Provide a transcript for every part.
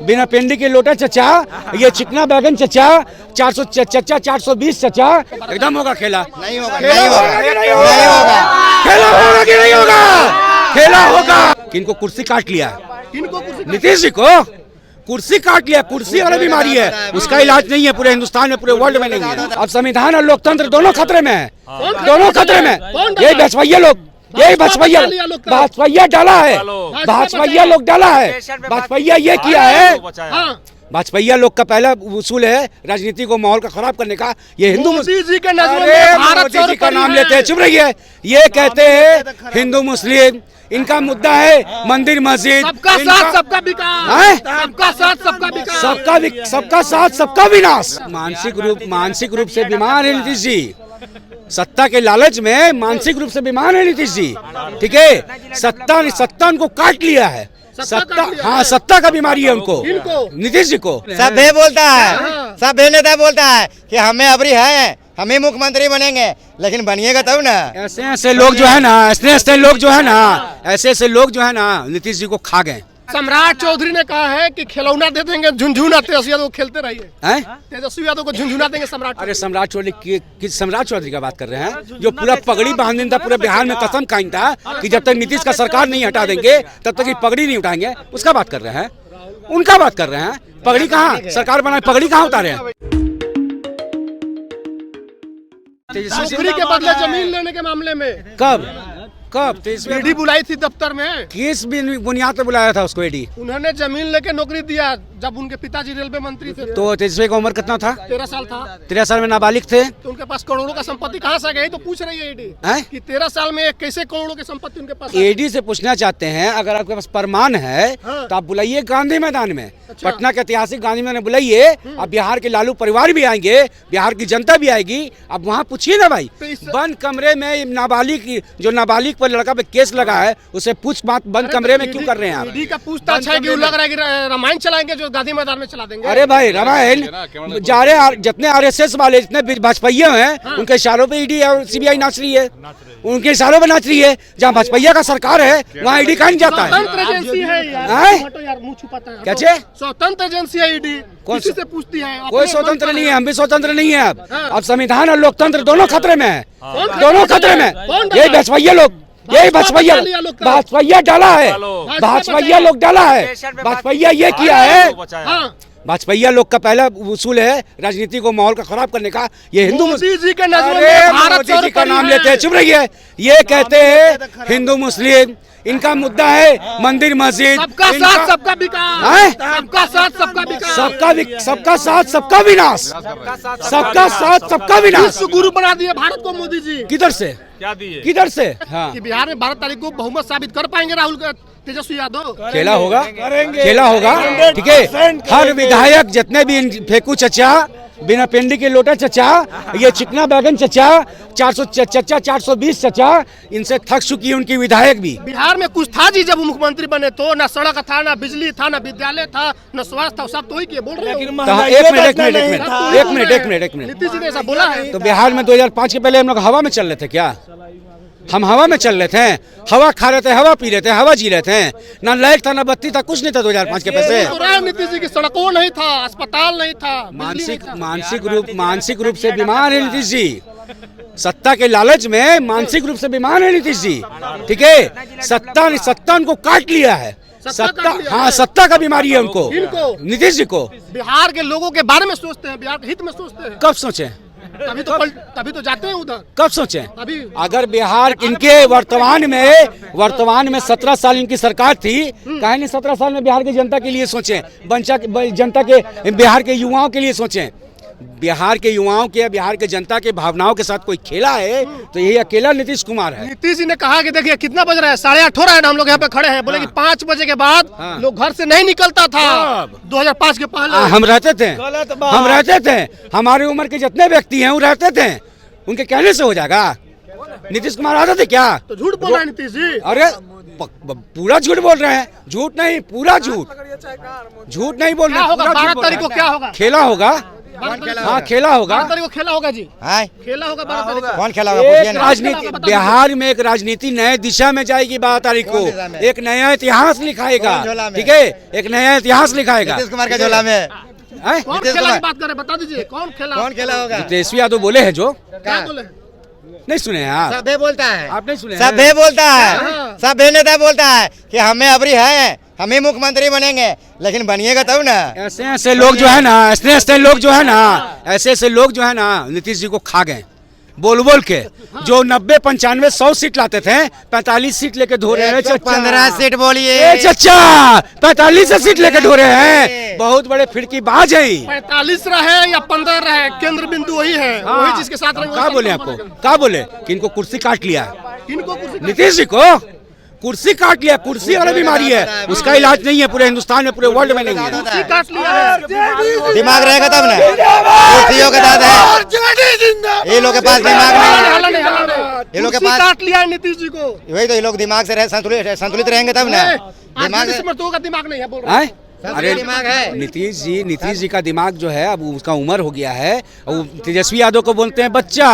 बिना पिंडी के लोटा चचा, ये चिकना बैगन चचा, 400 चचा, 420 चचा, एकदम होगा खेला। नहीं होगा, खेला नहीं होगा, होगा कि नहीं नहीं होगा? होगा। खेला होगा कि नहीं होगा? खेला होगा। किनको कुर्सी काट लिया? नीतीश जी को कुर्सी काट लिया। कुर्सी वाला बीमारी है, उसका इलाज नहीं है पूरे हिंदुस्तान में, पूरे वर्ल्ड में नहीं है। अब संविधान और लोकतंत्र दोनों खतरे में है, दोनों खतरे में। यही बचपैया लोग, यही भाजपैया डाला है, भाजपैया लोग डाला है। भाजपैया ये किया है, भाजपैया लोग का पहला उसूल है राजनीति को, माहौल का खराब करने का। ये हिंदू मोदी जी के नजरों अरे में भारत मोदी जी का नाम लेते हैं, चुप रहिए। ये कहते हैं हिंदू मुस्लिम, इनका मुद्दा है मंदिर मस्जिद, सबका साथ सबका विकास, सबका साथ सबका विकास, सबका साथ सबका विनाश। मानसिक रूप से बीमार है नीतीश जी, सत्ता के लालच में मानसिक रूप से बीमार है नीतीश जी। ठीक है, सत्ता उनको काट लिया है। सत्ता, हाँ, सत्ता का बीमारी है उनको, नीतीश जी को। सब भे बोलता है, सब भे नेता बोलता है कि हमें अबरी है, हम ही मुख्यमंत्री बनेंगे, लेकिन बनिएगा तब ना। ऐसे लोग जो है ना, ऐसे लोग जो है ना, ऐसे लोग जो है ना, नीतीश जी को खा गए। सम्राट चौधरी ने कहा है कि खिलौना दे देंगे, झुनझुना तेजस्वी यादव खेलते रहिए। तेजस्वी यादव को झुनझुना देंगे सम्राट। अरे सम्राट चौधरी की सम्राट चौधरी का बात कर रहे हैं, जो पूरा पगड़ी बांधने था, पूरे बिहार में कसम खाई था कि जब तक नीतीश का सरकार नहीं हटा देंगे तब तक ये पगड़ी नहीं उठाएंगे, उसका बात कर रहे हैं, उनका बात कर रहे हैं। पगड़ी कहाँ सरकार बनाए, पगड़ी कहाँ उतारे हैं? नौकरी के बदले जमीन लेने के मामले में कब ईडी बुलाई थी दफ्तर में, किस बुनियाद पर बुलाया था उसको ईडी? उन्होंने जमीन लेके नौकरी दिया जब उनके पिताजी रेलवे मंत्री थे। तो तेजस्वी का उम्र कितना था? 13 साल था। 13 साल में नाबालिग थे, तो उनके पास करोड़ों का संपत्ति कहाँ से गई? तो पूछ रही है ईडी कि 13 साल में कैसे करोड़ों की संपत्ति उनके पास। ईडी से पूछना चाहते हैं, अगर आपके पास प्रमाण है तो आप बुलाइए गांधी मैदान में। अच्छा। पटना के ऐतिहासिक गांधी मैदान बुलाइए। अब बिहार के लालू परिवार भी आएंगे, बिहार की जनता भी आएगी। अब वहाँ पूछिए ना भाई, बंद कमरे में नाबालिग पर लड़का पे केस लगा है, उसे पूछ बात बंद कमरे में क्यों कर रहे हैं आप? ईडी का पूछताछ है कि लग रहा है कि रामायण चलाएंगे जो गांधी मैदान में चला देंगे। अरे भाई रामायण जितने आरएसएस वाले, जितने भाजपैया हैं, उनके इशारों पे ईडी और सीबीआई नाच रही है, उनके इशारों पे नाच रही है। जहाँ भाजपैया का सरकार है वहाँ ईडी कहीं जाता है। स्वतंत्र एजेंसी है यार, मुंह छुपाता है। क्या? स्वतंत्र एजेंसी है ईडी, कौन किसी से पूछती है? कोई स्वतंत्र नहीं है, हम भी स्वतंत्र नहीं है। अब संविधान और लोकतंत्र दोनों खतरे में है, दोनों खतरे में। यही भाजपैया लोग, यही भाजपैया डाला है, भाजपैया लोग डाला है। भाजपैया ये किया है, भाजपैया लोग का पहला उसूल है राजनीति को, माहौल का खराब करने का। ये हिंदू मोदी जी के नजरों में भारत मोदी जी का नाम लेते हैं, चुप रहिए। ये कहते हैं हिंदू मुस्लिम, इनका मुद्दा है मंदिर मस्जिद, सबका साथ सबका विकास, सबका साथ सबका विकास, सबका साथ सबका विनाश, सबका साथ सबका विनाश। विश्व गुरु बना दिए भारत को मोदी जी। किधर से, क्या दिए, किधर से? हाँ, कि बिहार में 12 तारीख को बहुमत साबित कर पाएंगे राहुल तेजस्वी यादव। खेला होगा, खेला होगा। ठीक है, हर विधायक जितने भी फेंकू चचा, बिना पिंडी के लोटा चचा, ये चिकना बैगन चचा, 400 चचा, 420 चचा, इनसे थक चुकी है उनकी विधायक भी। बिहार में कुछ था जी जब मुख्यमंत्री बने, तो ना सड़क था, ना बिजली था, ना विद्यालय था, ना स्वास्थ्य था, सब तो ही किए। बोल रहे हो एक मिनट नीतीश जी ने ऐसा बोला है। तो बिहार में 2005 के पहले हम लोग हवा में चल रहे थे क्या? हम हवा में चल रहे थे, हवा खा रहे थे, हवा पी रहे थे, हवा जी रहे थे। ना लाइट था, ना बत्ती था, कुछ नहीं था 2005 के पैसे। नीतीश जी की सड़कों नहीं था, अस्पताल नहीं था। मानसिक रूप से बीमार है नीतीश जी, सत्ता के लालच में मानसिक रूप से बीमार है नीतीश जी। ठीक है, सत्ता उनको काट लिया है। सत्ता का बीमारी है उनको, नीतीश जी को। बिहार के लोगों के बारे में सोचते हैं, बिहार के हित में सोचते हैं। कब सोचे? तभी तो जाते हैं उधर। कब सोचे? अभी अगर बिहार इनके वर्तमान में 17 साल इनकी सरकार थी, काहे नहीं 17 साल में बिहार की जनता के लिए सोचे, जनता के बिहार के युवाओं के लिए सोचे। बिहार के युवाओं के, बिहार के जनता के भावनाओं के साथ कोई खेला है तो यही अकेला नीतीश कुमार है। नीतीश जी ने कहा कि देखिए कितना बज रहा है, 8:30 हो रहा है ना, हम लोग यहाँ पे खड़े हैं। बोले कि 5 बजे के बाद लोग घर से नहीं निकलता था 2005 के पहले। हम रहते थे, हमारी उम्र के जितने व्यक्ति हैं वो रहते थे, उनके कहने से हो जाएगा? नीतीश कुमार आते थे क्या? तो झूठ बोल रहे हैं नीतीश जी। अरे पूरा झूठ बोल रहे हैं, झूठ नहीं, पूरा झूठ नहीं बोल रहे। 12 तारीख को क्या होगा? खेला होगा, हाँ खेला होगा। 12 तारीख को खेला होगा जी, हाँ खेला होगा 12 तारीख को। कौन खेला होगा एक पूछिए ना। राजनीति बिहार में एक राजनीति नए दिशा में जाएगी 12 तारीख को। कौन दिशा में? एक नया इतिहास लिखाएगा, कौन झोला में? ठीक है, एक नया इतिहास लिखाएगा। नीतीश कुमार के झोला में हैं? कौन नीतीश खेला कुमार। की बात कर रहे हैं, बता दीजिए कौन खेला। कौन खेला होगा? तेजस्वी यादव बोले हैं जो, क्या बोले? नहीं सुने हैं आप? सब बोलता है, आप नहीं सुने हैं? सब बोलता है, हाँ। सब नेता बोलता है कि हमें अबरी है, हम ही मुख्यमंत्री बनेंगे, लेकिन बनिएगा तब ना। ऐसे ऐसे लोग जो है ना, ऐसे लोग जो है ना, ऐसे लोग जो है ना नीतीश जी को खा गए बोल बोल के। जो 90, 95, 100 सीट लाते थे, 45 सीट लेके धो रहे हैं। 15 सीट बोलिए। ए चचा 45 सीट लेके ढो रहे हैं, बहुत बड़े फिरकी बाज है। 45 रहे या 15 रहे, केंद्र बिंदु वही है, वही जिसके साथ रहेंगे। क्या बोले आपको, क्या बोले कि इनको कुर्सी काट लिया इनको कुर्सी नीतीश जी को, कुर्सी काट लिया। कुर्सी वाला बीमारी है, उसका इलाज नहीं है पूरे हिंदुस्तान में, पूरे वर्ल्ड में नहीं है। कुर्सी काट लिया है। दिमाग रहेगा तब ना। कुर्सियों के दादा है, ये लोग के पास दिमाग नहीं है। ये लोग के कुर्सी पास काट लिया है नीतीश जी को। वही तो, ये लोग दिमाग से रहे, संतुलित रहेंगे तब ना। दिमाग समर्थकों का दिमाग नहीं है बोल रहे हैं। अरे दिमाग है। नीतीश जी का दिमाग जो है अब उसका उम्र हो गया है। और तेजस्वी यादव को बोलते हैं बच्चा,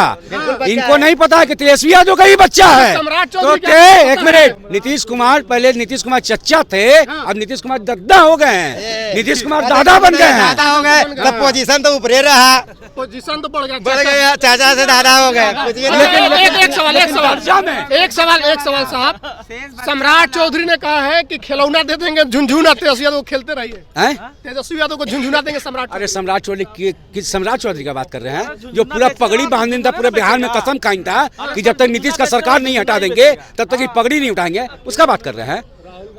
इनको नहीं पता है कि तेजस्वी यादव का ही बच्चा है। सम्राट तो चौधरी के एक मिनट, नीतीश कुमार पहले नीतीश कुमार चच्चा थे, अब नीतीश कुमार दादा हो गए हैं। नीतीश कुमार दादा बन गए हैं। दादा हो गए, तब पोजीशन तो ऊपर रहा, पोजीशन तो बढ़ गया। बढ़ गया, चाचा से दादा हो गए। एक सवाल साहब, सम्राट चौधरी ने कहा है कि खिलौना दे देंगे झुनझुना, तेजस्वी यादव खेलते रहिए। हैं? तेजस्वी यादव को झुनझुना देंगे सम्राट। अरे सम्राट चौधरी किस सम्राट चौधरी का बात कर रहे हैं? जो पूरा पगड़ी बांधने था, पूरे बिहार में कसम खाई था कि जब तक नीतीश का सरकार नहीं हटा देंगे तब तक ये पगड़ी नहीं उठाएंगे, उसका बात कर रहे हैं,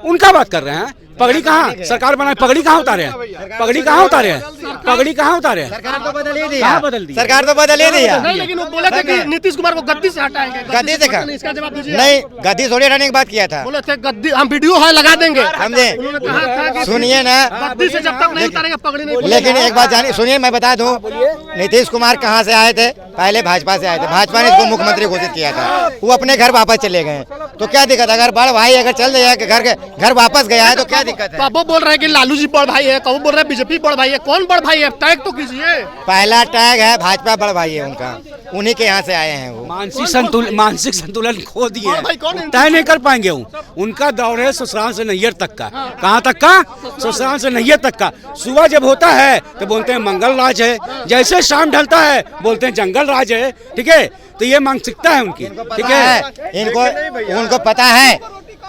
उनका बात कर रहे हैं। पगड़ी कहाँ सरकार बनाए, पगड़ी कहाँ उतारे हैं? पगड़ी कहाँ उतारे हैं? पगड़ी कहाँ उतारे हैं? सरकार तो बदल ही दिया, कहाँ बदल दी? सरकार तो बदल ही दिया। नहीं, लेकिन वो बोले थे कि नीतीश कुमार को गद्दी से हटाएंगे। गद्दी से कहा? इसका जवाब दीजिए। नहीं, गद्दी थोड़ी हटाने की बात किया था। बोले थे गद्दी, हम वीडियो है लगा देंगे। समझे? उन्होंने कहा था कि सुनिए ना, गद्दी से जब तक नहीं उतारेंगे पगड़ी नहीं। लेकिन एक बात जानिए, सुनिए मैं बता दूं, नीतीश कुमार कहां से आए थे? पहले भाजपा से आए थे, भाजपा ने इसको मुख्यमंत्री घोषित किया था, वो अपने घर वापस चले गए। तो क्या दिक्कत? अगर बड़ भाई अगर चल जाए घर वापस गया है तो क्या दिक्कत है? कबो बोल रहे हैं कि लालू जी बड़ भाई है, कबो बोल रहे हैं बीजेपी बड़ भाई है। कौन बड़ भाई है? टैग तो कीजिए। पहला टैग है भाजपा बड़ भाई है उनका, उन्हीं के यहाँ से आए हैं वो। मानसिक संतुलन खो दिए, कौन भाई, कौन? तय नहीं कर पाएंगे। उनका दौर है ससुराल से नैयर तक का। कहाँ तक का? ससुराल से नैयर तक का। सुबह जब होता है तो बोलते हैं मंगल राज है, जैसे शाम ढलता है बोलते हैं जंगल राज है। ठीक है, तो ये मानसिकता है उनकी। ठीक है, उनको पता है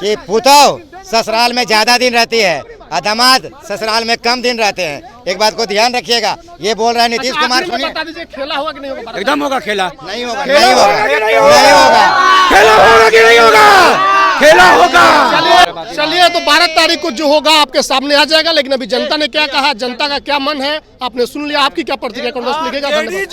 कि पुतौ ससुराल में ज्यादा दिन रहती है और दामाद ससुराल में कम दिन रहते हैं। एक बात को ध्यान रखिएगा, ये बोल रहा है नीतीश कुमार। सुनिए, बता दीजिए खेला होगा कि नहीं होगा? एकदम होगा खेला। नहीं होगा, खेला नहीं होगा, होगा कि नहीं नहीं होगा? होगा। खेला होगा कि नहीं होगा? खेला होगा। चलिए, तो 12 तारीख को जो होगा आपके सामने आ जाएगा। लेकिन अभी जनता ने क्या कहा, जनता का क्या मन है आपने सुन लिया। आपकी क्या प्रतिक्रिया? लिखेगा। धन्यवाद।